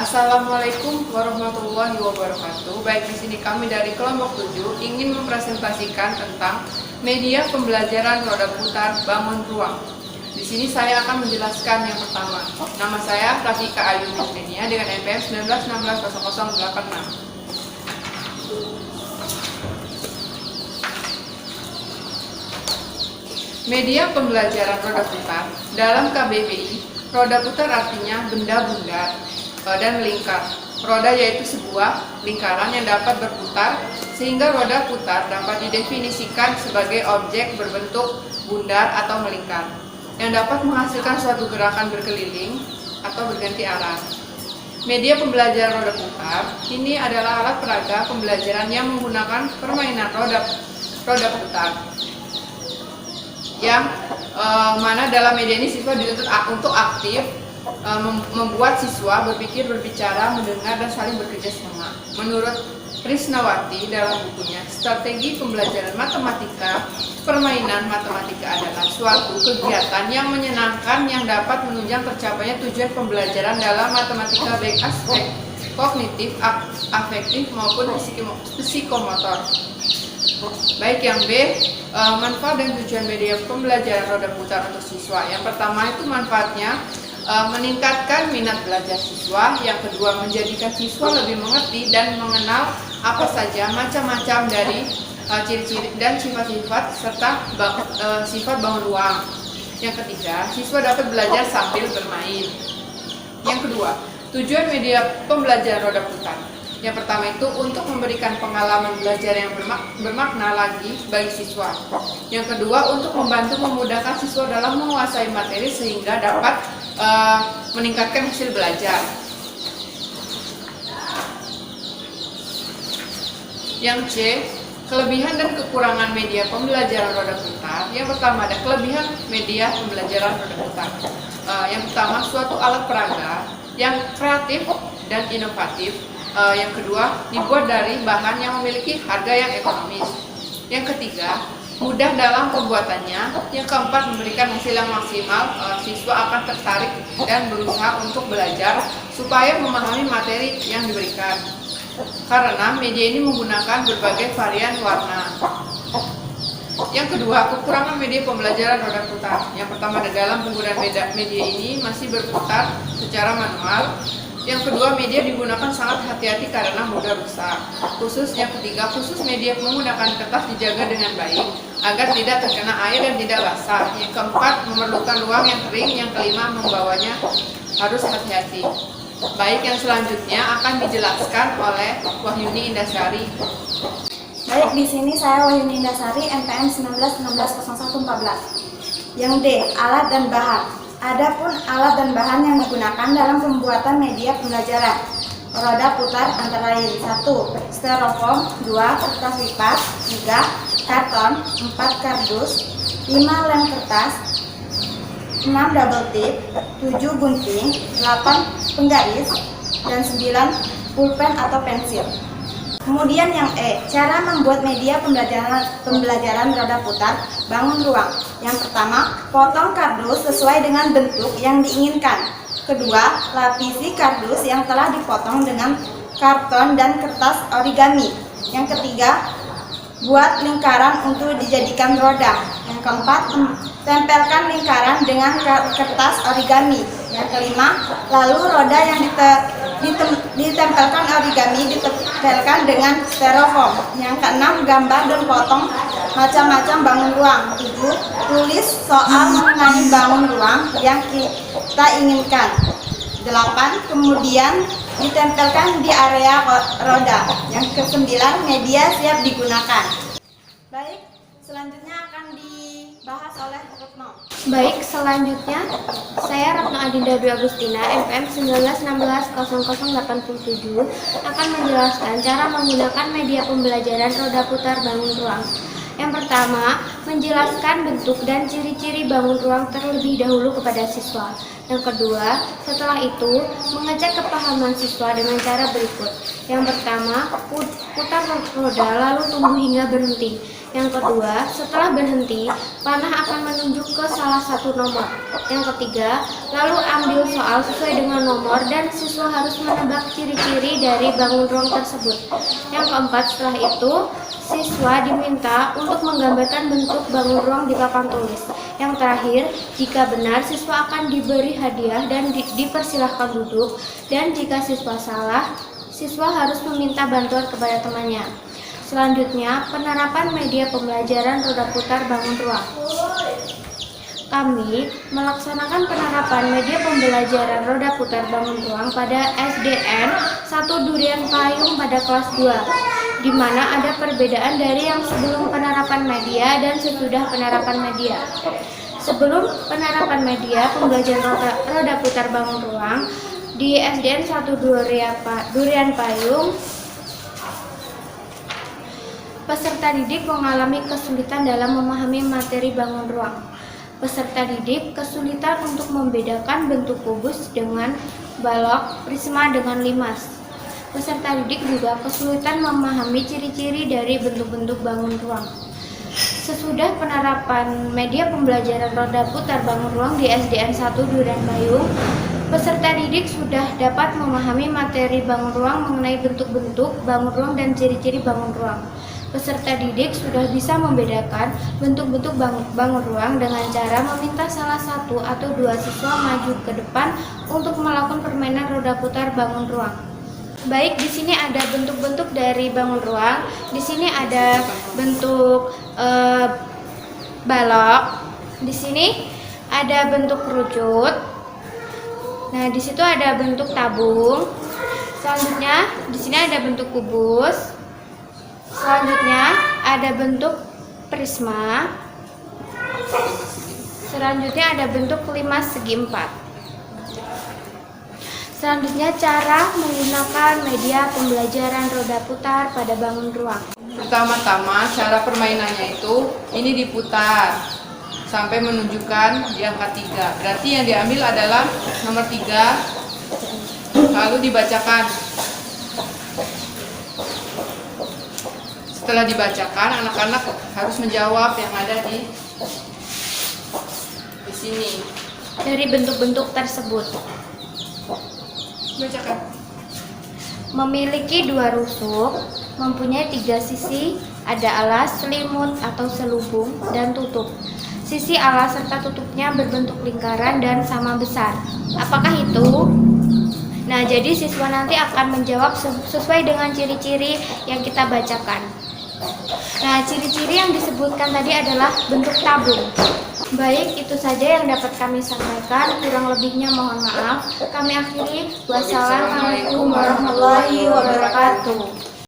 Assalamualaikum warahmatullahi wabarakatuh. Baik, di sini kami dari kelompok 7 ingin mempresentasikan tentang media pembelajaran roda putar bangun ruang. Di sini saya akan menjelaskan yang pertama. Nama saya Rafika Ayu Fitrinia dengan NPM 19160086. Media pembelajaran roda putar dalam KBBI, roda putar artinya benda bundar dan melingkar. Roda yaitu sebuah lingkaran yang dapat berputar, sehingga roda putar dapat didefinisikan sebagai objek berbentuk bundar atau melingkar yang dapat menghasilkan suatu gerakan berkeliling atau berganti arah. Media pembelajaran roda putar ini adalah alat peraga pembelajaran yang menggunakan permainan roda putar, yang mana dalam media ini siswa dituntut untuk aktif membuat siswa berpikir, berbicara, mendengar, dan saling bekerja sama. Menurut Krisnawati dalam bukunya Strategi Pembelajaran Matematika, permainan matematika adalah suatu kegiatan yang menyenangkan yang dapat menunjang tercapainya tujuan pembelajaran dalam matematika baik aspek kognitif, afektif maupun psikomotor. Baik, yang B, manfaat dan tujuan media pembelajaran roda putar untuk siswa. Yang pertama itu manfaatnya meningkatkan minat belajar siswa. Yang kedua, menjadikan siswa lebih mengerti dan mengenal apa saja macam-macam dari ciri-ciri dan sifat-sifat serta sifat bangun ruang. Yang ketiga, siswa dapat belajar sambil bermain. Yang kedua, tujuan media pembelajaran roda putar. Yang pertama itu untuk memberikan pengalaman belajar yang bermakna lagi bagi siswa. Yang kedua, untuk membantu memudahkan siswa dalam menguasai materi sehingga dapat meningkatkan hasil belajar. Yang C, kelebihan dan kekurangan media pembelajaran roda putar. Yang pertama ada kelebihan media pembelajaran roda putar. Yang pertama, suatu alat peraga yang kreatif dan inovatif. Yang kedua, dibuat dari bahan yang memiliki harga yang ekonomis. Yang ketiga, mudah dalam pembuatannya. Yang keempat, memberikan hasil yang maksimal. Siswa akan tertarik dan berusaha untuk belajar supaya memahami materi yang diberikan, karena media ini menggunakan berbagai varian warna. Yang kedua, kekurangan media pembelajaran roda putar. Yang pertama, dalam penggunaan media ini masih berputar secara manual. Yang kedua, media digunakan sangat hati-hati karena mudah rusak. Yang ketiga, khusus media menggunakan kertas dijaga dengan baik agar tidak terkena air dan tidak basah. Yang keempat, memerlukan ruang yang kering. Yang kelima, membawanya harus hati-hati. Baik, yang selanjutnya akan dijelaskan oleh Wahyuni Indasari. Baik, di sini saya Wahyuni Indasari, NPM 19160114. Yang D, alat dan bahan. Adapun alat dan bahan yang digunakan dalam pembuatan media pembelajaran roda putar antara lain: 1. Styrofoam, 2. Kertas lipat, 3. Karton, 4. Kardus, 5. Lem kertas, 6. Double tip, 7. Gunting, 8. Penggaris, dan 9. Pulpen atau pensil. Kemudian yang E, cara membuat media pembelajaran roda putar bangun ruang. Yang pertama, potong kardus sesuai dengan bentuk yang diinginkan. Kedua, lapisi kardus yang telah dipotong dengan karton dan kertas origami. Yang ketiga, buat lingkaran untuk dijadikan roda. Yang keempat, tempelkan lingkaran dengan kertas origami. Yang kelima, lalu roda yang ditempelkan origami ditempelkan dengan styrofoam. Yang keenam, gambar dan potong macam-macam bangun ruang. 7. Tulis soal mengenai bangun ruang yang kita inginkan. 8. Kemudian ditempelkan di area roda. Yang ke-9, media siap digunakan. Baik, selanjutnya akan dibahas oleh Retno. Baik, selanjutnya saya Retno Adinda Dwi Agustina, NPM 19160087 akan menjelaskan cara menggunakan media pembelajaran roda putar bangun ruang. Yang pertama, menjelaskan bentuk dan ciri-ciri bangun ruang terlebih dahulu kepada siswa. Yang kedua, setelah itu mengecek kepahaman siswa dengan cara berikut. Yang pertama, putar roda lalu tunggu hingga berhenti. Yang kedua, setelah berhenti, panah akan menunjuk ke salah satu nomor. Yang ketiga, lalu ambil soal sesuai dengan nomor dan siswa harus menebak ciri-ciri dari bangun ruang tersebut. Yang keempat, setelah itu, siswa diminta untuk menggambarkan bentuk bangun ruang di papan tulis. Yang terakhir, jika benar, siswa akan diberi hadiah dan dipersilahkan duduk. Dan jika siswa salah, siswa harus meminta bantuan kepada temannya. Selanjutnya, penerapan media pembelajaran roda putar bangun ruang. Kami melaksanakan penerapan media pembelajaran roda putar bangun ruang pada SDN 1 Durian Payung pada kelas 2, di mana ada perbedaan dari yang sebelum penerapan media dan sesudah penerapan media. Sebelum penerapan media pembelajaran roda putar bangun ruang di SDN 1 Durian Payung, peserta didik mengalami kesulitan dalam memahami materi bangun ruang. Peserta didik kesulitan untuk membedakan bentuk kubus dengan balok, prisma dengan limas. Peserta didik juga kesulitan memahami ciri-ciri dari bentuk-bentuk bangun ruang. Sesudah penerapan media pembelajaran roda putar bangun ruang di SDN 1 Durian Payung, peserta didik sudah dapat memahami materi bangun ruang mengenai bentuk-bentuk bangun ruang dan ciri-ciri bangun ruang. Peserta didik sudah bisa membedakan bentuk-bentuk bangun ruang dengan cara meminta salah satu atau dua siswa maju ke depan untuk melakukan permainan roda putar bangun ruang. Baik, di sini ada bentuk-bentuk dari bangun ruang. Di sini ada bentuk balok. Di sini ada bentuk kerucut. Nah, di situ ada bentuk tabung. Selanjutnya, di sini ada bentuk kubus. Selanjutnya ada bentuk prisma. Selanjutnya ada bentuk limas segi 4. Selanjutnya cara menggunakan media pembelajaran roda putar pada bangun ruang. Pertama-tama cara permainannya itu ini diputar sampai menunjukkan di angka 3. Berarti yang diambil adalah nomor 3, lalu dibacakan. Setelah dibacakan, anak-anak harus menjawab yang ada di sini. Dari bentuk-bentuk tersebut, Bacakan. memiliki 2 rusuk, mempunyai 3 sisi, ada alas, selimut atau selubung, dan tutup. Sisi alas serta tutupnya berbentuk lingkaran dan sama besar. Apakah itu? Nah, jadi siswa nanti akan menjawab sesuai dengan ciri-ciri yang kita bacakan. Nah, ciri-ciri yang disebutkan tadi adalah bentuk tabung. Baik, itu saja yang dapat kami sampaikan. Kurang lebihnya mohon maaf. Kami akhiri. Wassalamualaikum warahmatullahi wabarakatuh.